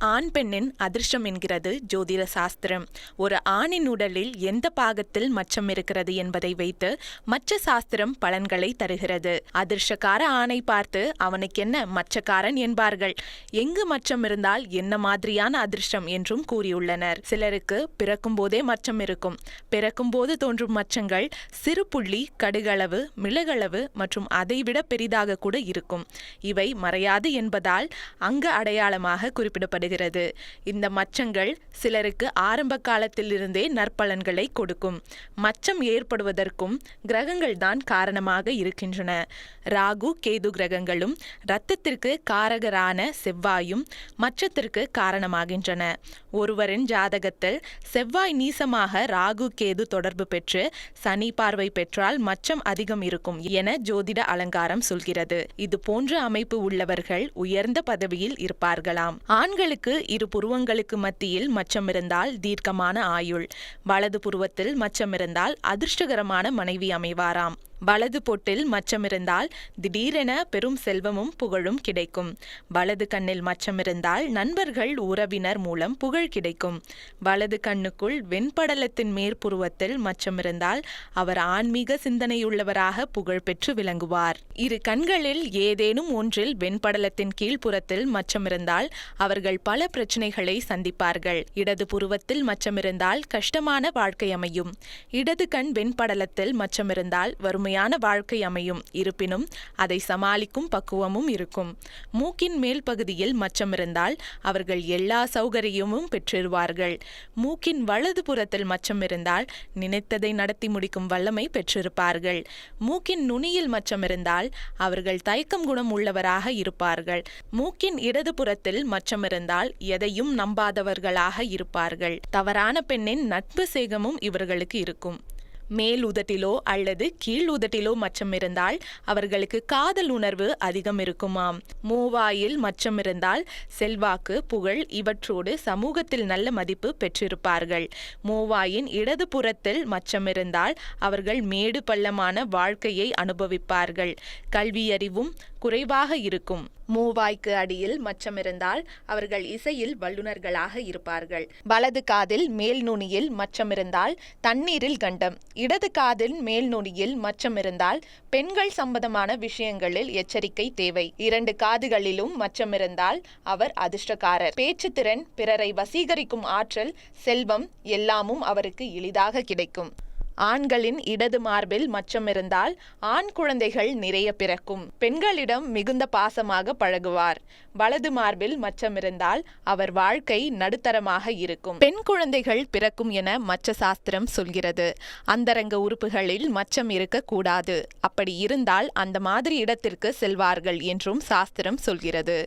ஆண் பெண்ணின் அதிர்ஷ்டம் என்கிறது ஜோதிட சாஸ்திரம். ஒரு ஆணின் உடலில் எந்த பாகத்தில் மச்சம் இருக்கிறது என்பதை வைத்து மச்ச சாஸ்திரம் பலன்களை தருகிறது. அதிர்ஷ்டக்கார ஆணை பார்த்து அவனுக்கு என்ன மச்சக்காரன் என்பார்கள். எங்கு மச்சம் இருந்தால் என்ன மாதிரியான அதிர்ஷ்டம் என்றும் கூறியுள்ளனர். சிலருக்கு பிறக்கும் போதே மச்சம் இருக்கும். பிறக்கும் போது தோன்றும் மச்சங்கள் சிறு புள்ளி, கடுகளவு, மிளகளவு மற்றும் அதைவிட பெரிதாக கூட இருக்கும். இவை மறையாது என்பதால் அங்க அடையாளமாக குறிப்பிடப்படுகிறது. இந்த மச்சங்கள் சிலருக்கு ஆரம்ப காலத்திலிருந்தே நற்பலன்களை கொடுக்கும். மச்சம் ஏற்படுவதற்கும் கிரகங்கள் தான் காரணமாக இருக்கின்றன. ராகு, கேது கிரகங்களும் இரத்தத்திற்கு காரகரான செவ்வாயும் மச்சத்திற்கு காரணமாகின்றன. ஒருவரின் ஜாதகத்தில் செவ்வாய் நீசமாக ராகு, கேது தொடர்பு பெற்று சனி பார்வை பெற்றால் மச்சம் அதிகம் இருக்கும் என ஜோதிட அலங்காரம் சொல்கிறது. இது போன்ற அமைப்பு உள்ளவர்கள் உயர்ந்த பதவியில் இருப்பார்களாம். ஆண்களுக்கு இரு புருவங்களுக்கு மத்தியில் மச்சம் இருந்தால் தீர்க்கமான ஆயுள். வலது புருவத்தில் மச்சம் இருந்தால் அதிர்ஷ்டகரமான மனைவி அமைவாராம். வலது பொட்டில் மச்சம் இருந்தால் திடீரென பெரும் செல்வமும் புகழும் கிடைக்கும். வலது கண்ணில் மச்சம் இருந்தால் நண்பர்கள், உறவினர் மூலம் புகழ் கிடைக்கும். வலது கண்ணுக்குள் வெண்படலத்தின் மேற்புருவத்தில் மச்சம் இருந்தால் அவர் ஆன்மீக சிந்தனையுள்ளவராக புகழ் பெற்று விளங்குவார். இரு கண்களில் ஏதேனும் ஒன்றில் வெண்படலத்தின் கீழ்ப்புறத்தில் மச்சம் இருந்தால் அவர்கள் பல பிரச்சனைகளை சந்திப்பார்கள். இடது புருவத்தில் மச்சம் இருந்தால் கஷ்டமான வாழ்க்கை அமையும். இடது கண் வெண்படலத்தில் மச்சம் இருந்தால் வறுமையான வாழ்க்கை அமையும். இருப்பினும் அதை சமாளிக்கும் பக்குவமும் இருக்கும். மூக்கின் மேல் பகுதியில் மச்சம் இருந்தால் அவர்கள் எல்லா சௌகரியமும் பெற்றிருவார்கள். மூக்கின் வலது புறத்தில் மச்சம் இருந்தால் நினைத்ததை நடத்தி முடிக்கும் வல்லமை பெற்றிருப்பார்கள். மூக்கின் நுனியில் மச்சம் இருந்தால் அவர்கள் தயக்கம் குணம் உள்ளவராக இருப்பார்கள். மூக்கின் இடது புறத்தில் மச்சம் இருந்தால் எதையும் நம்பாதவர்களாக இருப்பார்கள். தவறான பெண்ணின் நட்பு சேகமும் இவர்களுக்கு இருக்கும். மேல் உதட்டிலோ அல்லது கீழ் உதட்டிலோ மச்சம் இருந்தால் அவர்களுக்கு காதல் உணர்வு அதிகம் இருக்குமாம். மூவாயில் மச்சம் இருந்தால் செல்வாக்கு, புகழ் இவற்றோடு சமூகத்தில் நல்ல மதிப்பு பெற்றிருப்பார்கள். மூவாயின் இடது புறத்தில் மச்சம் இருந்தால் அவர்கள் மேடு பள்ளமான வாழ்க்கையை அனுபவிப்பார்கள். கல்வியறிவும் குறைவாக இருக்கும். மூவாய்க்கு அடியில் மச்சம் இருந்தால் அவர்கள் இசையில் வல்லுநர்களாக இருப்பார்கள். வலது காதில் மேல் நுனியில் மச்சம் இருந்தால் தண்ணீரில் கண்டம். இடது காதில் மேல் நுனியில் மச்சம் இருந்தால் பெண்கள் சம்பந்தமான விஷயங்களில் எச்சரிக்கை தேவை. இரண்டு காதுகளிலும் மச்சம் இருந்தால் அவர் அதிர்ஷ்டக்காரர். பேச்சு திறன், பிறரை வசீகரிக்கும் ஆற்றல், செல்வம் எல்லாமும் அவருக்கு எளிதாக கிடைக்கும். ஆண்களின் இடது மார்பில் மச்சம் இருந்தால் ஆண் குழந்தைகள் நிறைய பிறக்கும். பெண்களிடம் மிகுந்த பாசமாக பழகுவார். வலது மார்பில் மச்சம் இருந்தால் அவர் வாழ்க்கை நடுத்தரமாக இருக்கும். பெண் குழந்தைகள் பிறக்கும் என மச்ச சாஸ்திரம் சொல்கிறது. அந்தரங்க உறுப்புகளில் மச்சம் இருக்கக்கூடாது. அப்படி இருந்தால் அந்த மாதிரி இடத்திற்கு செல்வார்கள் என்றும் சாஸ்திரம் சொல்கிறது.